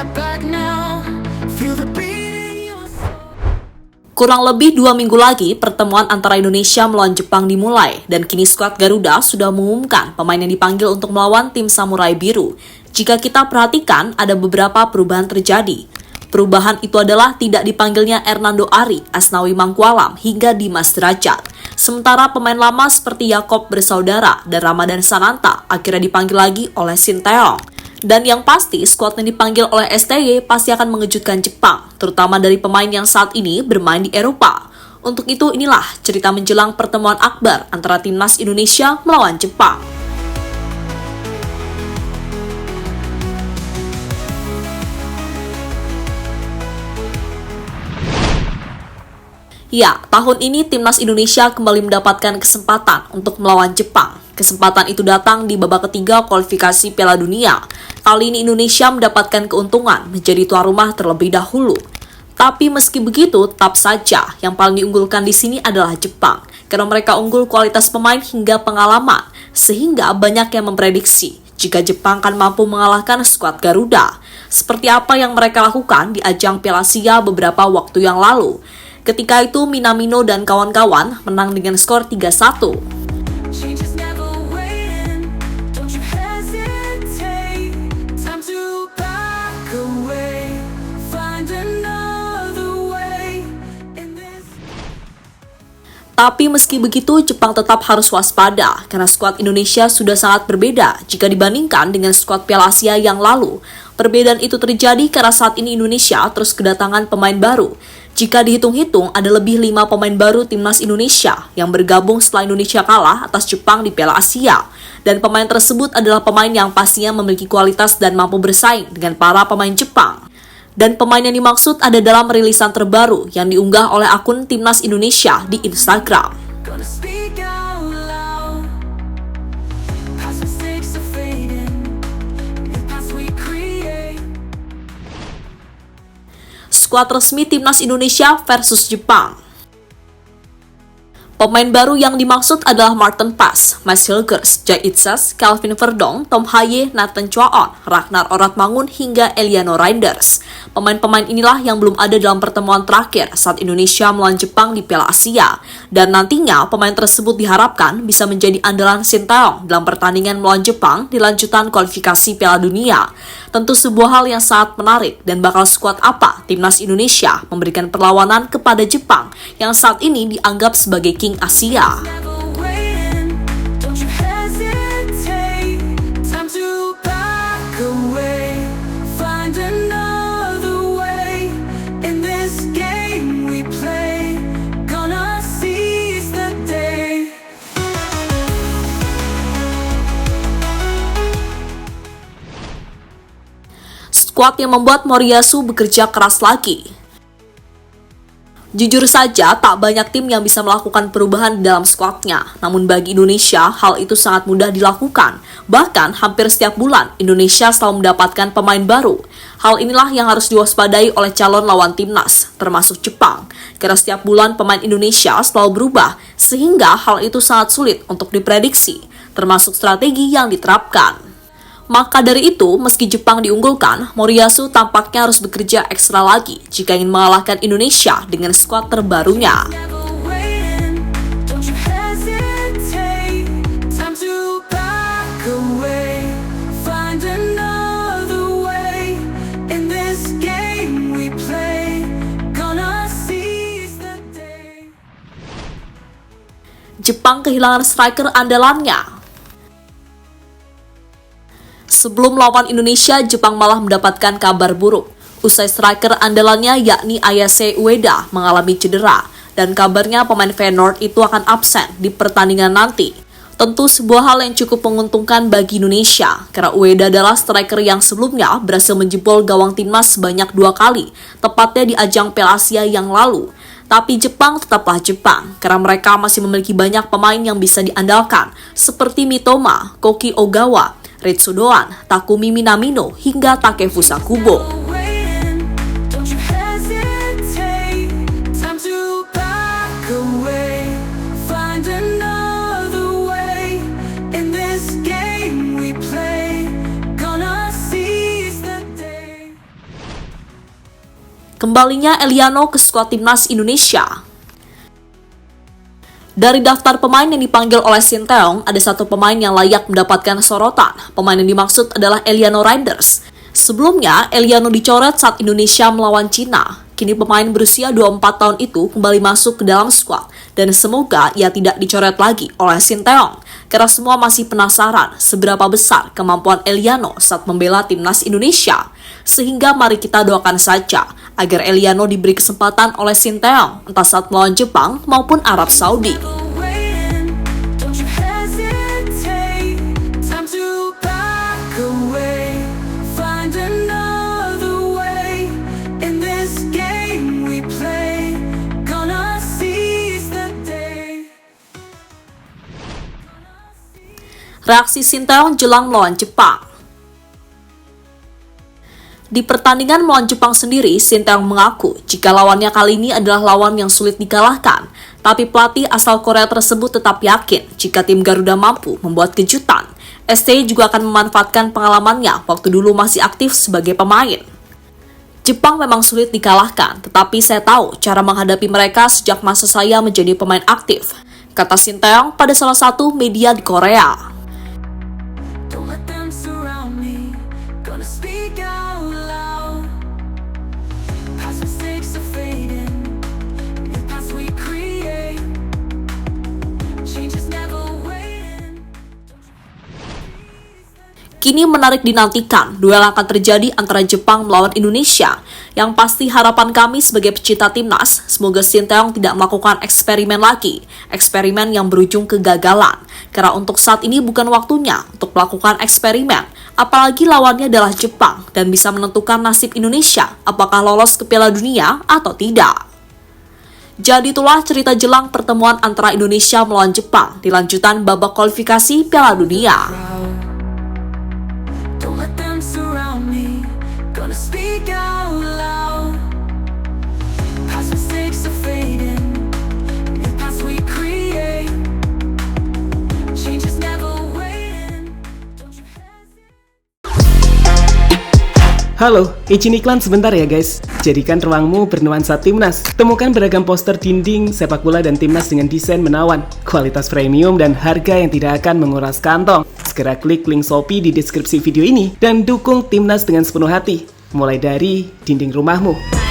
step back now. Feel the beat in your soul. Kurang lebih 2 minggu lagi, pertemuan antara Indonesia melawan Jepang dimulai, dan kini skuad Garuda sudah mengumumkan pemain yang dipanggil untuk melawan tim Samurai Biru. Jika kita perhatikan, ada beberapa perubahan terjadi. Perubahan itu adalah tidak dipanggilnya Hernando Ari, Asnawi Mangkualam, hingga Dimas Derajat. Sementara pemain lama seperti Yakob Bersaudara dan Ramadan Sananta akhirnya dipanggil lagi oleh Sinteyong. Dan yang pasti, skuad yang dipanggil oleh STY pasti akan mengejutkan Jepang, terutama dari pemain yang saat ini bermain di Eropa. Untuk itu, inilah cerita menjelang pertemuan akbar antara timnas Indonesia melawan Jepang. Ya, tahun ini timnas Indonesia kembali mendapatkan kesempatan untuk melawan Jepang. Kesempatan itu datang di babak ketiga kualifikasi Piala Dunia. Kali ini Indonesia mendapatkan keuntungan menjadi tuan rumah terlebih dahulu. Tapi meski begitu, tetap saja yang paling diunggulkan di sini adalah Jepang, karena mereka unggul kualitas pemain hingga pengalaman, sehingga banyak yang memprediksi jika Jepang akan mampu mengalahkan skuad Garuda. Seperti apa yang mereka lakukan di ajang Piala Asia beberapa waktu yang lalu. Ketika itu Minamino dan kawan-kawan menang dengan skor 3-1. Change is never waiting. Don't you hesitate. Time to back away. Find another way in this. Tapi meski begitu, Jepang tetap harus waspada karena skuad Indonesia sudah sangat berbeda jika dibandingkan dengan skuad Piala Asia yang lalu. Perbedaan itu terjadi karena saat ini Indonesia terus kedatangan pemain baru. Jika dihitung-hitung, ada lebih 5 pemain baru timnas Indonesia yang bergabung setelah Indonesia kalah atas Jepang di Piala Asia. Dan pemain tersebut adalah pemain yang pastinya memiliki kualitas dan mampu bersaing dengan para pemain Jepang. Dan pemain yang dimaksud ada dalam rilisan terbaru yang diunggah oleh akun timnas Indonesia di Instagram. Gonna speak out loud. Past mistakes are fading. The past we create. Skuad resmi timnas Indonesia versus Jepang. Pemain baru yang dimaksud adalah Martin Paes, Mads Hilgers, Jai Itzes, Calvin Verdong, Tom Haye, Nathan Choaon, Ragnar Oratmangun, hingga Eliano Reinders. Pemain-pemain inilah yang belum ada dalam pertemuan terakhir saat Indonesia melawan Jepang di Piala Asia. Dan nantinya pemain tersebut diharapkan bisa menjadi andalan Sinteyong dalam pertandingan melawan Jepang di lanjutan kualifikasi Piala Dunia. Tentu sebuah hal yang sangat menarik dan bakal skuad apa timnas Indonesia memberikan perlawanan kepada Jepang yang saat ini dianggap sebagai King Asia. Never waiting. Don't you hesitate. Time to back away. Find another way in this game we play. Gonna seize the day. Skuad yang membuat Moriyasu bekerja keras lagi. Jujur saja, tak banyak tim yang bisa melakukan perubahan dalam skuadnya. Namun bagi Indonesia, hal itu sangat mudah dilakukan. Bahkan, hampir setiap bulan, Indonesia selalu mendapatkan pemain baru. Hal inilah yang harus diwaspadai oleh calon lawan timnas, termasuk Jepang. Karena setiap bulan pemain Indonesia selalu berubah, sehingga hal itu sangat sulit untuk diprediksi, termasuk strategi yang diterapkan. Maka dari itu, meski Jepang diunggulkan, Moriyasu tampaknya harus bekerja ekstra lagi jika ingin mengalahkan Indonesia dengan skuad terbarunya. Never waiting. Don't you hesitate. Time to back away. Find another way in this game we play. Gonna seize the day. Jepang kehilangan striker andalannya. Sebelum lawan Indonesia, Jepang malah mendapatkan kabar buruk. Usai striker andalannya yakni Ayase Ueda mengalami cedera, dan kabarnya pemain Feyenoord itu akan absen di pertandingan nanti. Tentu sebuah hal yang cukup menguntungkan bagi Indonesia, karena Ueda adalah striker yang sebelumnya berhasil menjebol gawang timnas sebanyak 2 kali, tepatnya di ajang Piala Asia yang lalu. Tapi Jepang tetaplah Jepang, karena mereka masih memiliki banyak pemain yang bisa diandalkan, seperti Mitoma, Koki Ogawa, Ritsu Doan, Takumi Minamino, hingga Takefusa Kubo. Waiting. Don't you hesitate. Time to back away. Find another way in this game we play. Gonna seize the day. Kembalinya Eliano ke skuad timnas Indonesia. Dari daftar pemain yang dipanggil oleh Sinteyong, ada satu pemain yang layak mendapatkan sorotan. Pemain yang dimaksud adalah Eliano Reinders. Sebelumnya, Eliano dicoret saat Indonesia melawan Cina. Kini pemain berusia 24 tahun itu kembali masuk ke dalam skuad. Dan semoga ia tidak dicoret lagi oleh Sinteyong. Karena semua masih penasaran seberapa besar kemampuan Eliano saat membela timnas Indonesia. Sehingga mari kita doakan saja agar Eliano diberi kesempatan oleh Sinteyong entah saat melawan Jepang maupun Arab Saudi. Don't you hesitate, time to back away, find another way, in this game we play, gonna seize the day. Reaksi Sinteyong jelang melawan Jepang. Di pertandingan melawan Jepang sendiri, Sinteyong mengaku jika lawannya kali ini adalah lawan yang sulit dikalahkan. Tapi pelatih asal Korea tersebut tetap yakin jika tim Garuda mampu membuat kejutan. STY juga akan memanfaatkan pengalamannya waktu dulu masih aktif sebagai pemain. Jepang memang sulit dikalahkan, tetapi saya tahu cara menghadapi mereka sejak masa saya menjadi pemain aktif, kata Sinteyong pada salah satu media di Korea. Don't let them surround me, gonna speak out loud. Past mistakes are fading, the past we create, change is never waiting. Kini menarik dinantikan duel yang akan terjadi antara Jepang melawan Indonesia. Yang pasti harapan kami sebagai pecinta timnas, semoga Sinteyong tidak melakukan eksperimen lagi. Eksperimen yang berujung kegagalan. Karena untuk saat ini bukan waktunya untuk melakukan eksperimen. Apalagi lawannya adalah Jepang dan bisa menentukan nasib Indonesia apakah lolos ke Piala Dunia atau tidak. Jadi itulah cerita jelang pertemuan antara Indonesia melawan Jepang di lanjutan babak kualifikasi Piala Dunia. Don't let them surround me, gonna speak out loud. Past mistakes are fading, the past we create, change is never waiting. Don't you hesitate. Halo, izin iklan sebentar ya guys. Jadikan ruangmu bernuansa timnas. Temukan beragam poster dinding, sepak bola dan timnas dengan desain menawan, kualitas premium dan harga yang tidak akan menguras kantong. Segera klik link Shopee di deskripsi video ini dan dukung timnas dengan sepenuh hati. Mulai dari dinding rumahmu.